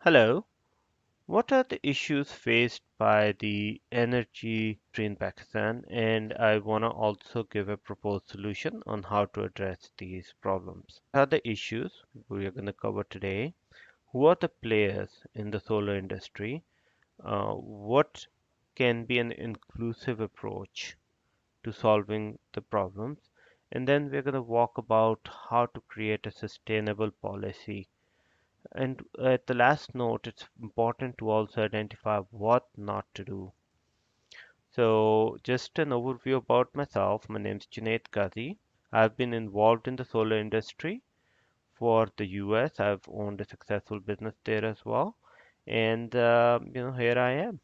Hello. What are the issues faced by the energy industry in Pakistan? And I want to also give a proposed solution on how to address these problems. What are the issues we are going to cover today? Who are the players in the solar industry? What can be an inclusive approach to solving the problems? And then we're going to walk about how to create a sustainable policy. And at the last note, it's important to also identify what not to do. So, just an overview about myself. My name is Junaid Ghazi. I've been involved in the solar industry for the US. I've owned a successful business there as well. And, here I am.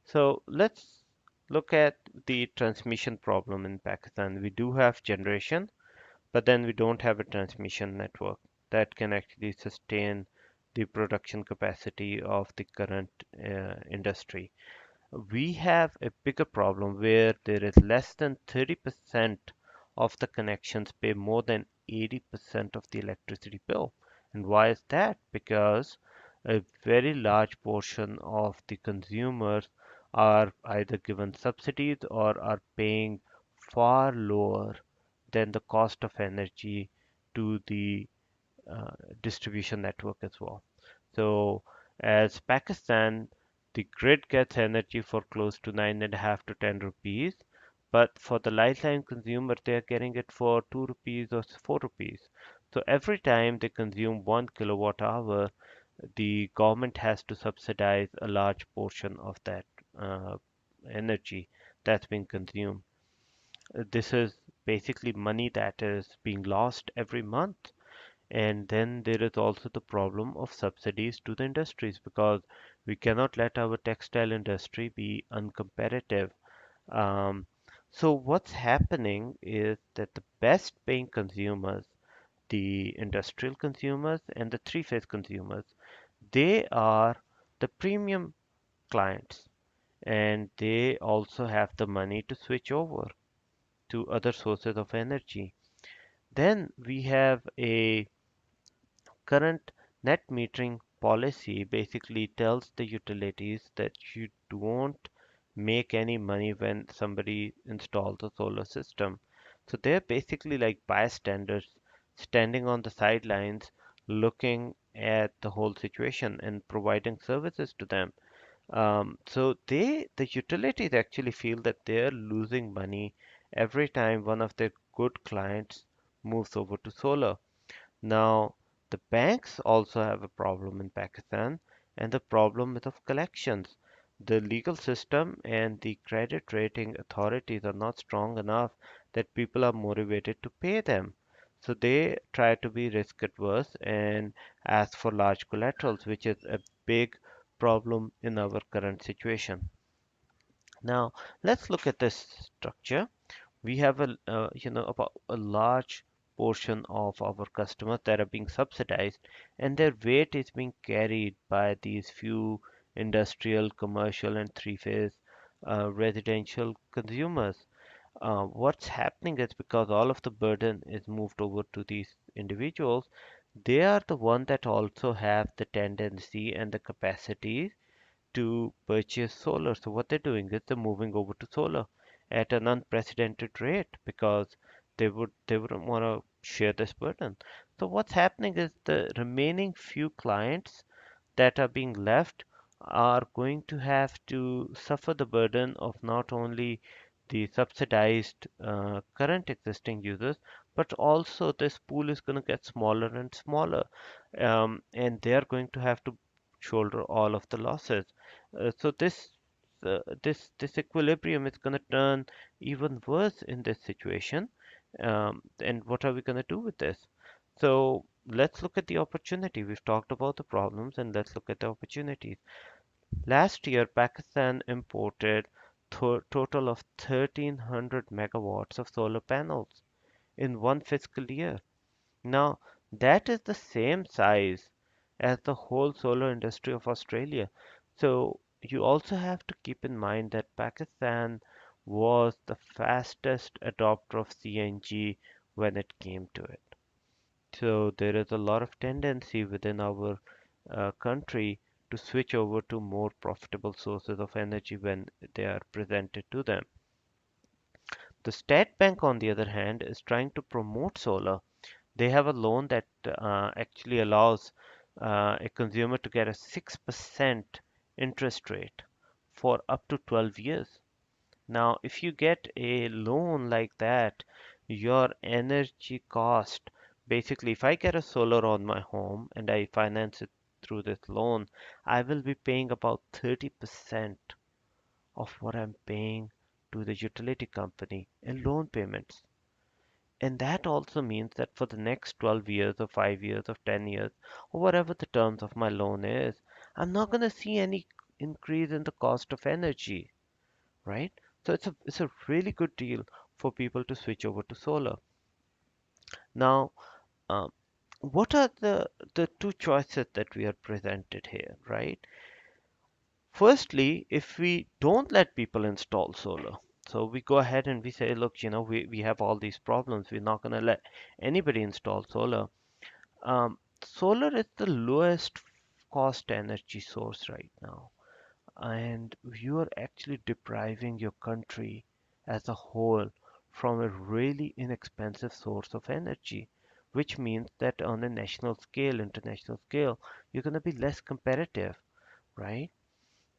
So, let's look at the transmission problem in Pakistan. We do have generation, but then we don't have a transmission network that can actually sustain the production capacity of the current industry. We have a bigger problem where there is less than 30% of the connections pay more than 80% of the electricity bill. And why is that? Because a very large portion of the consumers are either given subsidies or are paying far lower than the cost of energy to the uh, distribution network as well. So, as Pakistan, the grid gets energy for close to 9.5 to 10 rupees, but for the lifeline consumer, they are getting it for 2 rupees or 4 rupees. So, every time they consume 1 kilowatt hour, the government has to subsidize a large portion of that uh, energy that's being consumed. This is basically money that is being lost every month. And then there is also the problem of subsidies to the industries because we cannot let our textile industry be uncompetitive. Um, so what's happening is that the best paying consumers, the industrial consumers and the three-phase consumers, they are the premium clients and they also have the money to switch over to other sources of energy. Then we have a current net metering policy basically tells the utilities that you don't make any money when somebody installs a solar system. So they're basically like bystanders standing on the sidelines looking at the whole situation and providing services to them. The utilities actually feel that they're losing money every time one of their good clients moves over to solar. Now, the banks also have a problem in Pakistan, and the problem is of collections. The legal system and the credit rating authorities are not strong enough that people are motivated to pay them. So they try to be risk adverse and ask for large collaterals, which is a big problem in our current situation. Now, let's look at this structure. We have about a large portion of our customers that are being subsidized and their weight is being carried by these few industrial, commercial and three-phase residential consumers. What's happening is because all of the burden is moved over to these individuals, they are the one that also have the tendency and the capacity to purchase solar. So what they're doing is they're moving over to solar at an unprecedented rate because they wouldn't want to share this burden. So what's happening is the remaining few clients that are being left are going to have to suffer the burden of not only the subsidized current existing users, but also this pool is going to get smaller and smaller, and they are going to have to shoulder all of the losses. So this equilibrium is going to turn even worse in this situation. And what are we going to do with this? So let's look at the opportunity. We've talked about the problems and let's look at the opportunities. Last year, Pakistan imported total of 1300 megawatts of solar panels in one fiscal year. Now, that is the same size as the whole solar industry of Australia. So you also have to keep in mind that Pakistan was the fastest adopter of CNG when it came to it. So there is a lot of tendency within our country to switch over to more profitable sources of energy when they are presented to them. The State Bank, on the other hand, is trying to promote solar. They have a loan that actually allows a consumer to get a 6% interest rate for up to 12 years. Now, if you get a loan like that, your energy cost, basically, if I get a solar on my home and I finance it through this loan, I will be paying about 30% of what I'm paying to the utility company in loan payments. And that also means that for the next 12 years or 5 years or 10 years or whatever the terms of my loan is, I'm not going to see any increase in the cost of energy, right? So it's a really good deal for people to switch over to solar. Now, um, what are the two choices that we are presented here, right? Firstly, if we don't let people install solar, so we go ahead and we say, look, we have all these problems. We're not going to let anybody install solar. Solar is the lowest cost energy source right now, and you are actually depriving your country as a whole from a really inexpensive source of energy, which means that on a national scale, international scale, you're going to be less competitive, right?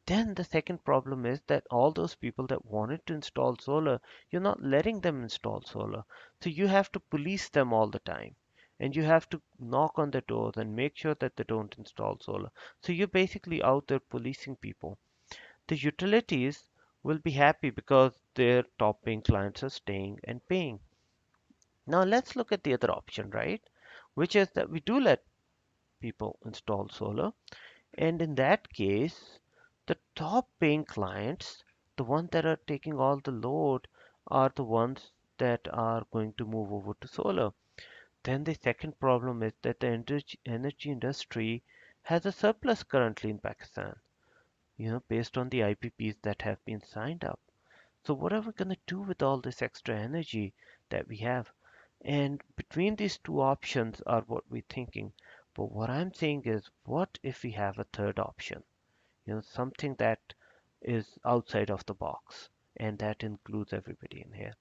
Then the second problem is that all those people that wanted to install solar, you're not letting them install solar. So you have to police them all the time. And you have to knock on their doors and make sure that they don't install solar. So you're basically out there policing people. The utilities will be happy because their top paying clients are staying and paying. Now let's look at the other option, right? Which is that we do let people install solar. And in that case, the top paying clients, the ones that are taking all the load, are the ones that are going to move over to solar. Then the second problem is that the energy industry has a surplus currently in Pakistan, based on the IPPs that have been signed up. So what are we going to do with all this extra energy that we have? And between these two options are what we're thinking. But what I'm saying is, what if we have a third option? Something that is outside of the box and that includes everybody in here.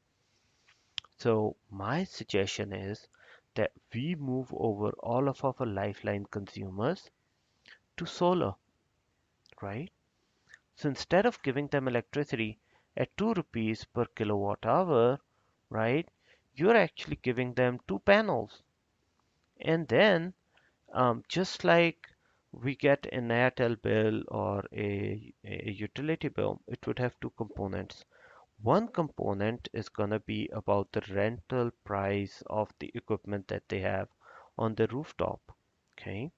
So my suggestion is that we move over all of our lifeline consumers to solar, right? So instead of giving them electricity at 2 rupees per kilowatt hour, right, you're actually giving them two panels. And then, just like we get an Airtel bill or a utility bill, it would have two components. One component is going to be about the rental price of the equipment that they have on the rooftop. Okay,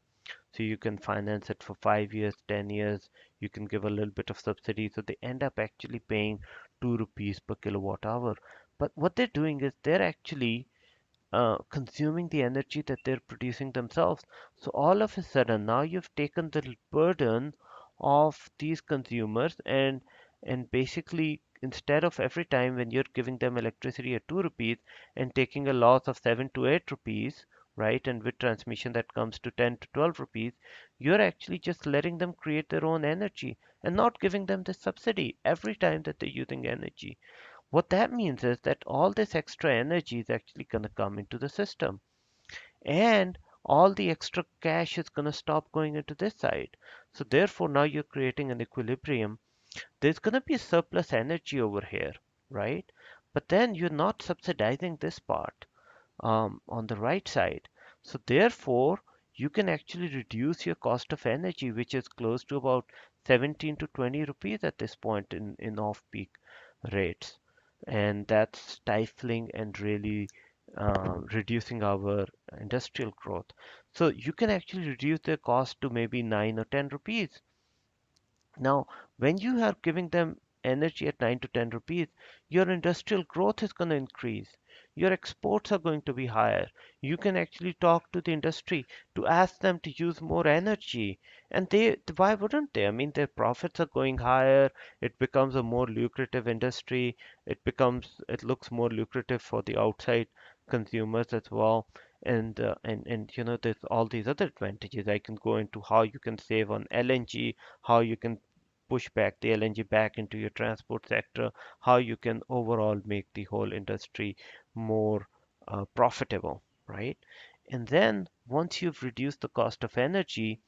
so you can finance it for 5 years, 10 years. You can give a little bit of subsidy. So they end up actually paying 2 rupees per kilowatt hour. But what they're doing is they're actually consuming the energy that they're producing themselves. So all of a sudden, now you've taken the burden of these consumers and basically instead of every time when you're giving them electricity at 2 rupees and taking a loss of 7 to 8 rupees, right, and with transmission that comes to 10 to 12 rupees, you're actually just letting them create their own energy and not giving them the subsidy every time that they're using energy. What that means is that all this extra energy is actually going to come into the system and all the extra cash is going to stop going into this side. So therefore now you're creating an equilibrium. There's going to be surplus energy over here, right? But then you're not subsidizing this part on the right side. So therefore, you can actually reduce your cost of energy, which is close to about 17 to 20 rupees at this point in off-peak rates. And that's stifling and really reducing our industrial growth. So you can actually reduce the cost to maybe 9 or 10 rupees. Now, when you are giving them energy at 9 to 10 rupees, your industrial growth is going to increase. Your exports are going to be higher. You can actually talk to the industry to ask them to use more energy. And why wouldn't they? I mean, their profits are going higher. It becomes a more lucrative industry. It looks more lucrative for the outside consumers as well. And there's all these other advantages. I can go into how you can save on LNG, how you can push back the LNG back into your transport sector, how you can overall make the whole industry more profitable, right? And then once you've reduced the cost of energy,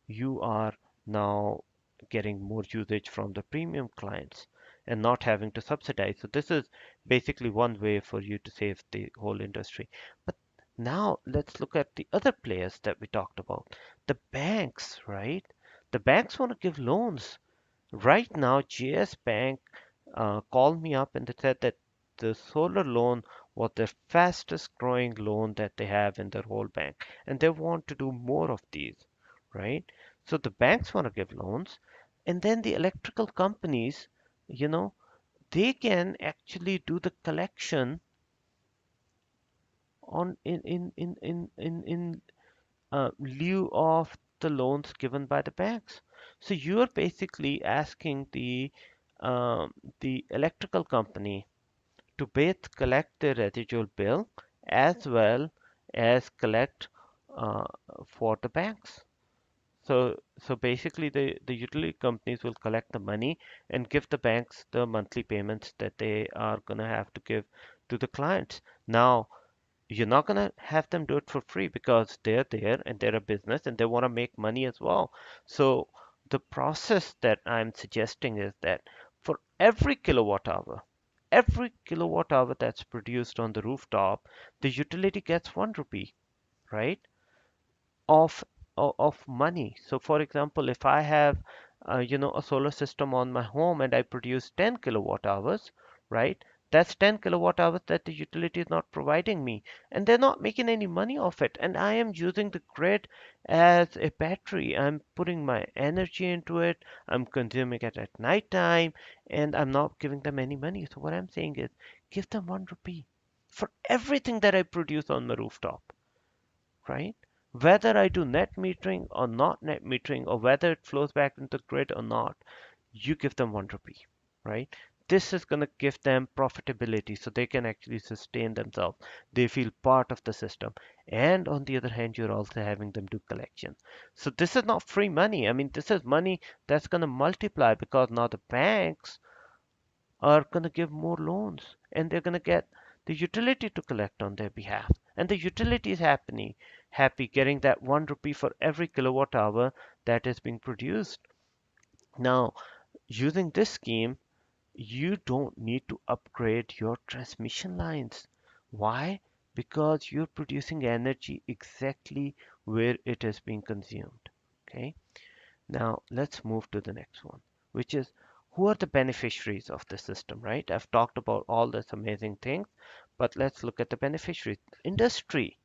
you are now getting more usage from the premium clients and not having to subsidize. So this is basically one way for you to save the whole industry. But now let's look at the other players that we talked about. The banks, right? The banks want to give loans. Right now, JS Bank called me up and they said that the solar loan was the fastest growing loan that they have in their whole bank, and they want to do more of these, right? So the banks want to give loans, and then the electrical companies, you know, they can actually do the collection on in lieu of the loans given by the banks. So you're basically asking um, the electrical company to both collect the residual bill as well as collect uh, for the banks. So basically, the utility companies will collect the money and give the banks the monthly payments that they are gonna have to give to the clients. Now, you're not going to have them do it for free because they're there and they're a business and they want to make money as well. So the process that I'm suggesting is that for every kilowatt hour that's produced on the rooftop, the utility gets 1 rupee, right? of of money. So for example, if I have a solar system on my home and I produce 10 kilowatt hours, right? That's 10 kilowatt hours that the utility is not providing me, and they're not making any money off it. And I am using the grid as a battery. I'm putting my energy into it, I'm consuming it at night time, and I'm not giving them any money. So what I'm saying is give them 1 rupee for everything that I produce on the rooftop, right? Whether I do net metering or not net metering, or whether it flows back into the grid or not, you give them 1 rupee, right? This is going to give them profitability so they can actually sustain themselves. They feel part of the system. And on the other hand, you're also having them do collection. So this is not free money. I mean, this is money that's going to multiply because now the banks are going to give more loans and they're going to get the utility to collect on their behalf. And the utility is happy getting that 1 rupee for every kilowatt hour that is being produced. Now, using this scheme, you don't need to upgrade your transmission lines. Why? Because you're producing energy exactly where it is being consumed. Okay. Now let's move to the next one, which is who are the beneficiaries of the system, right? I've talked about all this amazing things, but let's look at the beneficiaries. Industry,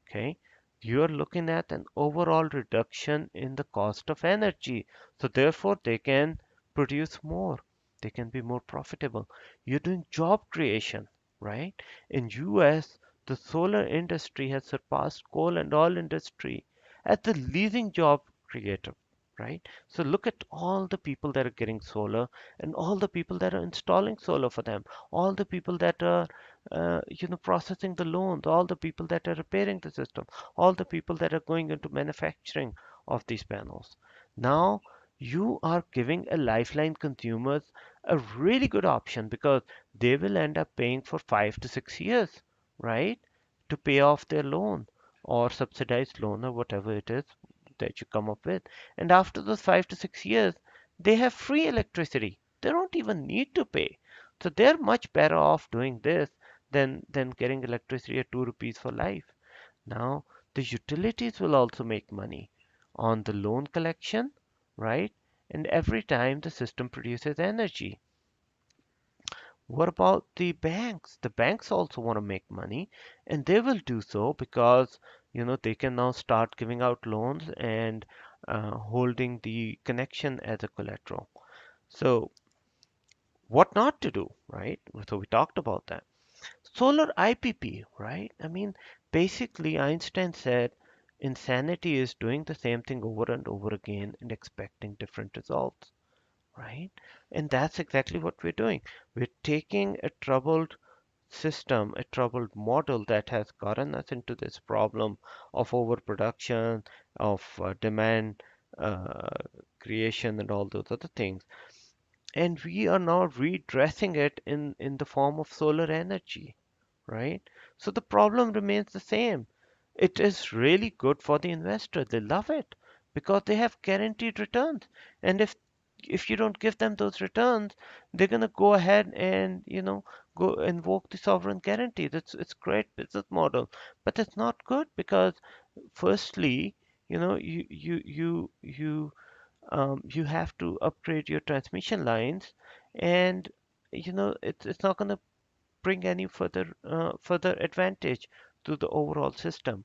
okay? You're looking at an overall reduction in the cost of energy. So therefore they can produce more. They can be more profitable. You're doing job creation, right? In US, the solar industry has surpassed coal and oil industry as the leading job creator, right? So look at all the people that are getting solar and all the people that are installing solar for them, all the people that are, processing the loans, all the people that are repairing the system, all the people that are going into manufacturing of these panels. Now you are giving a lifeline consumers a really good option because they will end up paying for 5 to 6 years, right? To pay off their loan or subsidized loan or whatever it is that you come up with. And after those 5 to 6 years, they have free electricity. They don't even need to pay. So they're much better off doing this than getting electricity at 2 rupees for life. Now, the utilities will also make money on the loan collection, right? And every time the system produces energy. What about the banks? The banks also want to make money, and they will do so because they can now start giving out loans and holding the connection as a collateral. So, what not to do, right? So we talked about that. Solar IPP, right? I mean, basically, Einstein said insanity is doing the same thing over and over again and expecting different results, right? And that's exactly what we're doing. We're taking a troubled system, a troubled model that has gotten us into this problem of overproduction, of demand uh, creation, and all those other things. And we are now redressing it in the form of solar energy, right? So the problem remains the same. It is really good for the investor. They love it because they have guaranteed returns. And if you don't give them those returns, they're gonna go ahead and, go invoke the sovereign guarantees. It's great business model, but it's not good because firstly, you have to upgrade your transmission lines, and it's not gonna bring any further advantage to the overall system.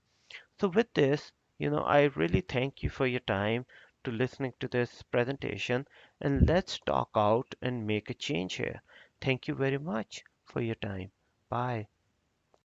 So with this, I really thank you for your time to listening to this presentation, and let's talk out and make a change here. Thank you very much for your time. Bye.